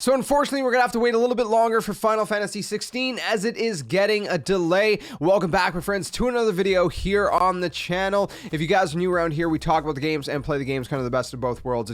So unfortunately, we're going to have to wait a little bit longer for Final Fantasy 16 as it is getting a delay. Welcome back, my friends, to another video here on the channel. If you guys are new around here, we talk about the games and play the games, kind of the best of both worlds.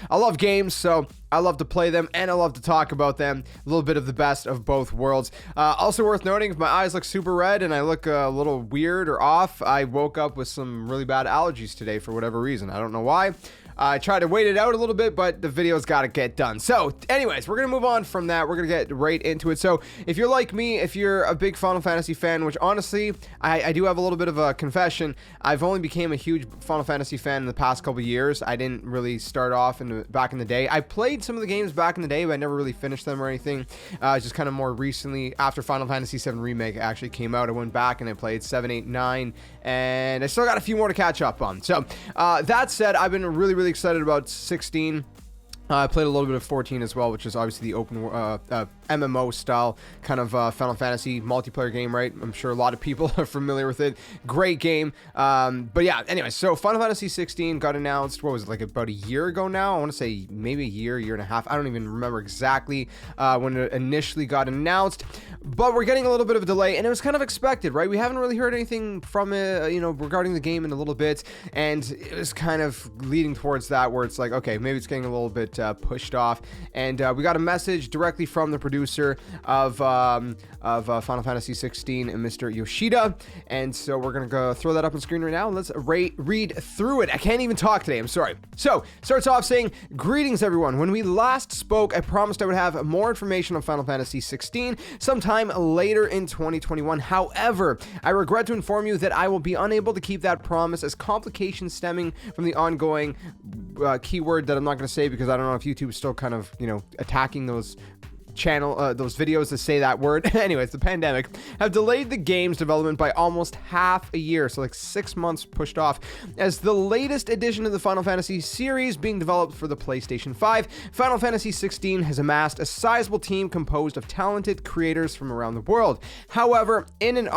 I love games, so I love to play them and I love to talk about them. A little bit of the best of both worlds. Also worth noting, if my eyes look super red and I look a little weird or off, I woke up with some really bad allergies today for whatever reason. I don't know why. I tried to wait it out a little bit, but the video's got to get done. So anyways, we're going to move on from that. We're going to get right into it. So if you're like me, if you're a big Final Fantasy fan, which honestly, I do have a little bit of a confession. I've only became a huge Final Fantasy fan in the past couple years. I didn't really start off back in the day. I played some of the games back in the day, but I never really finished them or anything. Just kind of more recently, after Final Fantasy 7 Remake actually came out, I went back and I played 7, 8, 9, and I still got a few more to catch up on. So that said, I've been really excited about 16. I played a little bit of 14 as well, which is obviously the open MMO style kind of Final Fantasy multiplayer game, right? I'm sure a lot of people are familiar with it. Great game. But yeah, anyway, so Final Fantasy 16 got announced, what was it, like about a year ago now? I want to say maybe a year and a half. I don't even remember exactly when it initially got announced, but we're getting a little bit of a delay, and it was kind of expected, right? We haven't really heard anything from it, regarding the game in a little bit, and it was kind of leading towards that where it's like, okay, maybe it's getting a little bit pushed off, and we got a message directly from the producer of Final Fantasy 16, Mr. Yoshida, and so we're gonna go throw that up on screen right now. Let's read through it. I can't even talk today, I'm sorry. So starts off saying, "Greetings everyone. When we last spoke, I promised I would have more information on Final Fantasy 16 sometime later in 2021. However, I regret to inform you that I will be unable to keep that promise as complications stemming from the ongoing keyword that I'm not going to say because I don't know if YouTube is still kind of, attacking those those videos that say that word. Anyways, the pandemic have delayed the game's development by almost half a year, so like 6 months pushed off. As the latest edition of the Final Fantasy series being developed for the PlayStation 5, Final Fantasy 16 has amassed a sizable team composed of talented creators from around the world. However, in an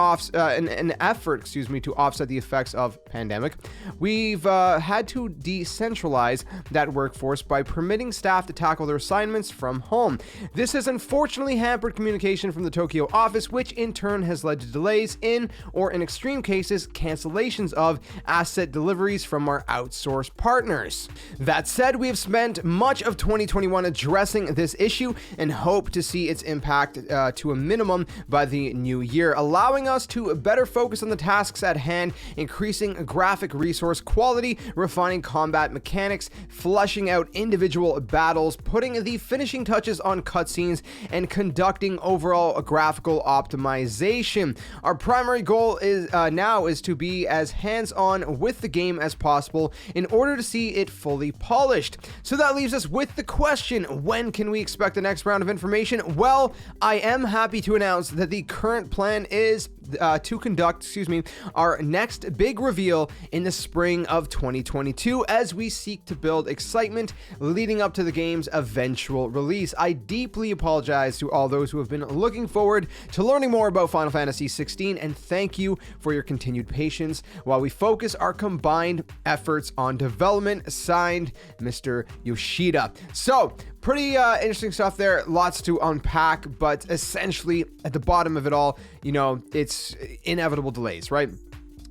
effort to offset the effects of pandemic, we've had to decentralize that workforce by permitting staff to tackle their assignments from home. This has unfortunately hampered communication from the Tokyo office, which in turn has led to delays or in extreme cases, cancellations of asset deliveries from our outsourced partners. That said, we have spent much of 2021 addressing this issue and hope to see its impact to a minimum by the new year, allowing us to better focus on the tasks at hand, increasing graphic resource quality, refining combat mechanics, fleshing out individual battles, putting the finishing touches on cutscenes, and conducting overall graphical optimization. Our primary goal is now to be as hands-on with the game as possible in order to see it fully polished. So that leaves us with the question, when can we expect the next round of information? Well, I am happy to announce that the current plan is to conduct, our next big reveal in the spring of 2022 as we seek to build excitement leading up to the game's eventual release. I deeply apologize to all those who have been looking forward to learning more about Final Fantasy 16, and thank you for your continued patience while we focus our combined efforts on development. Signed, Mr. Yoshida." So, pretty interesting stuff there, lots to unpack, but essentially at the bottom of it all, it's inevitable delays, right?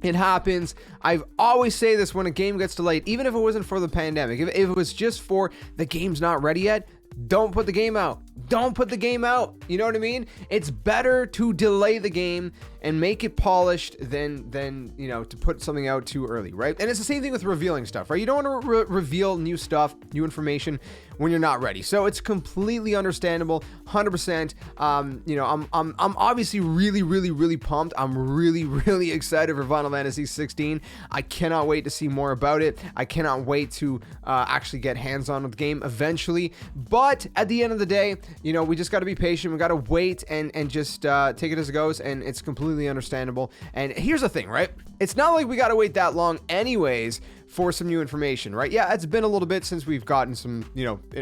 It happens. I always say this when a game gets delayed, even if it wasn't for the pandemic, if it was just for the game's not ready yet, don't put the game out. Don't put the game out. You know what I mean? It's better to delay the game and make it polished than to put something out too early, right? And it's the same thing with revealing stuff, right? You don't want to reveal new stuff, new information when you're not ready. So it's completely understandable, 100%. I'm obviously really pumped. I'm really excited for Final Fantasy 16. I cannot wait to see more about it. I cannot wait to actually get hands-on with the game eventually. But at the end of the day, we just got to be patient. We got to wait and just take it as it goes. And it's completely understandable. And here's the thing, right? It's not like we got to wait that long anyways for some new information, right? Yeah, it's been a little bit since we've gotten some,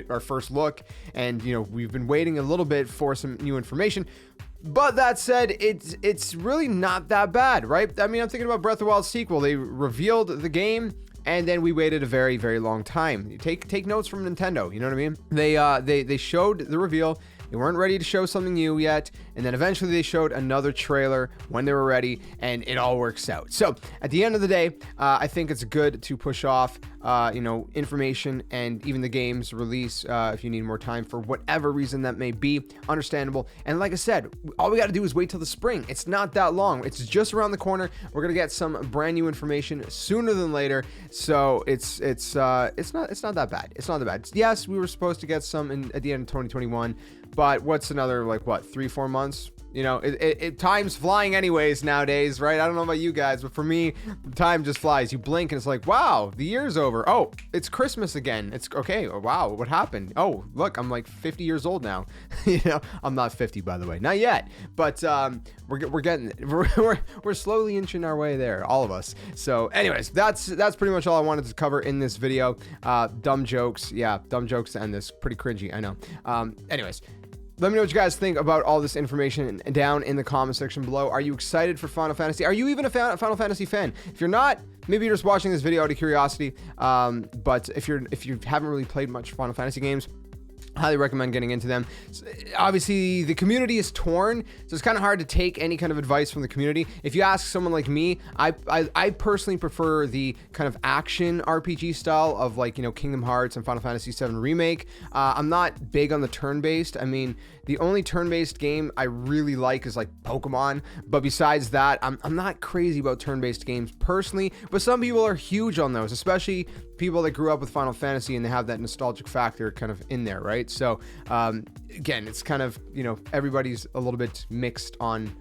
our first look, and, we've been waiting a little bit for some new information. But that said, it's really not that bad, right? I mean, I'm thinking about Breath of the Wild sequel. They revealed the game, and then we waited a very, very long time. Take notes from Nintendo, you know what I mean? They showed the reveal. They weren't ready to show something new yet, and then eventually they showed another trailer when they were ready, and it all works out. So at the end of the day, I think it's good to push off, information and even the game's release if you need more time for whatever reason that may be. Understandable. And like I said, all we got to do is wait till the spring. It's not that long. It's just around the corner. We're gonna get some brand new information sooner than later. So it's not that bad. It's not that bad. Yes, we were supposed to get some at the end of 2021. But what's another, 3-4 months? Time's flying anyways nowadays, right? I don't know about you guys, but for me, time just flies. You blink and it's like, wow, the year's over. Oh, it's Christmas again. It's okay. Oh, wow, what happened? Oh, look, I'm 50 years old now. I'm not 50, by the way, not yet. But we're getting it. We're slowly inching our way there, all of us. So, anyways, that's pretty much all I wanted to cover in this video. Dumb jokes, dumb jokes to end this. Pretty cringy, I know. Anyways. Let me know what you guys think about all this information down in the comment section below. Are you excited for Final Fantasy? Are you even a Final Fantasy fan? If you're not, maybe you're just watching this video out of curiosity. But if you haven't really played much Final Fantasy games, highly recommend getting into them. Obviously, the community is torn, so it's kind of hard to take any kind of advice from the community. If you ask someone like me, I personally prefer the kind of action RPG style of Kingdom Hearts and Final Fantasy VII Remake. I'm not big on the turn-based. I mean, the only turn-based game I really like is Pokemon, but besides that, I'm not crazy about turn-based games personally, but some people are huge on those, especially people that grew up with Final Fantasy and they have that nostalgic factor kind of in there, right? So again, it's kind of, everybody's a little bit mixed on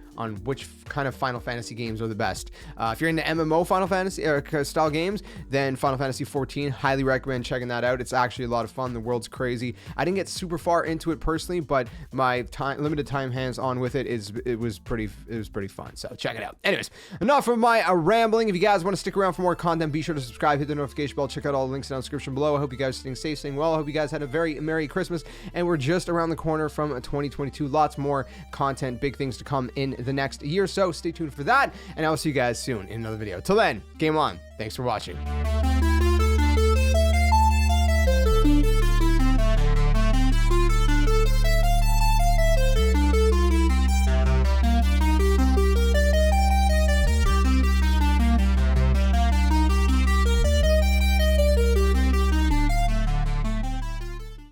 which kind of Final Fantasy games are the best. If you're into MMO Final Fantasy style games, then Final Fantasy 14, highly recommend checking that out. It's actually a lot of fun. The world's crazy. I didn't get super far into it personally, but my limited time hands-on with it was pretty fun. So check it out. Anyways, enough of my rambling. If you guys want to stick around for more content, be sure to subscribe, hit the notification bell, check out all the links down in the description below. I hope you guys are staying safe, staying well. I hope you guys had a very Merry Christmas, and we're just around the corner from 2022. Lots more content, big things to come in the next year or so. Stay tuned for that, and I will see you guys soon in another video. Till then, game on. Thanks for watching.